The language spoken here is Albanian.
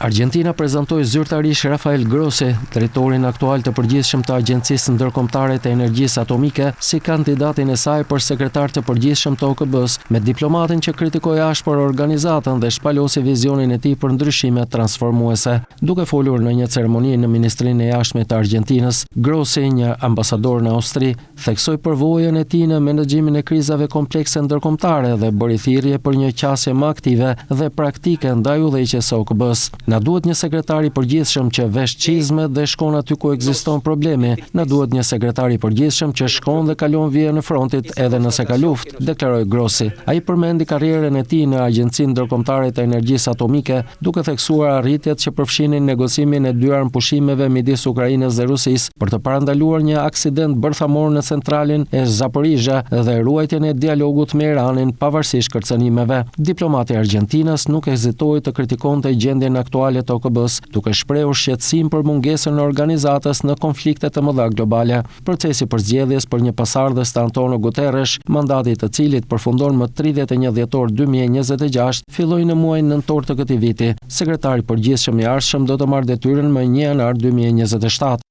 Argentina prezantoi zyrtarisht Rafael Grossi, drejtorin aktual të përgjithshëm të Agjencisë Ndërkombëtare të Energjisë Atomike, si kandidatin e saj për sekretar të përgjithshëm të OKB-s, me diplomatin që kritikoi ashpër organizatën dhe shpalosi vizionin e tij për ndryshime transformuese. Duke folur në një ceremoni në Ministrinë e Jashtme të Argjentinës, Grossi, një ambasador në Austri, theksoi përvojën e tij në menaxhimin e krizave komplekse ndërkombëtare dhe bëri thirrje për një qasje më aktive dhe praktike ndaj udhëheqjes së OKB-s. Na duhet një sekretar i përgjithshëm që vesh çizme dhe shkon aty ku ekziston problemi. Na duhet një sekretar i përgjithshëm që shkon dhe kalon vijën e frontit edhe nëse ka luftë, deklaroi Grossi. Ai përmendi karrierën e tij në Agjencinë Ndërkombëtare të Energjisë Atomike, duke theksuar arritjet që përfshinin negocimin e dy armëpushimeve midis Ukrainës dhe Rusisë për të parandaluar një aksident bërthamor në centralin e Zaporizhia dhe ruajtjen e dialogut me Iranin pavarësisht kërcënimeve. Diplomati i Argjentinës nuk hezitoi të kritikonte gjendjen aktuale të OKB-s, duke shprehur shqetësim për mungesën e organizatës në konflikte të mëdha globale. Procesi përzgjedhjes për një pasardhës të Antonio Guterres, mandati i të cilit përfundon më 31 dhjetor 2026, filloi në muajin nëntor të këtij viti. Sekretari i përgjithshëm i ardhshëm do të marrë detyrën më 1 janar 2027.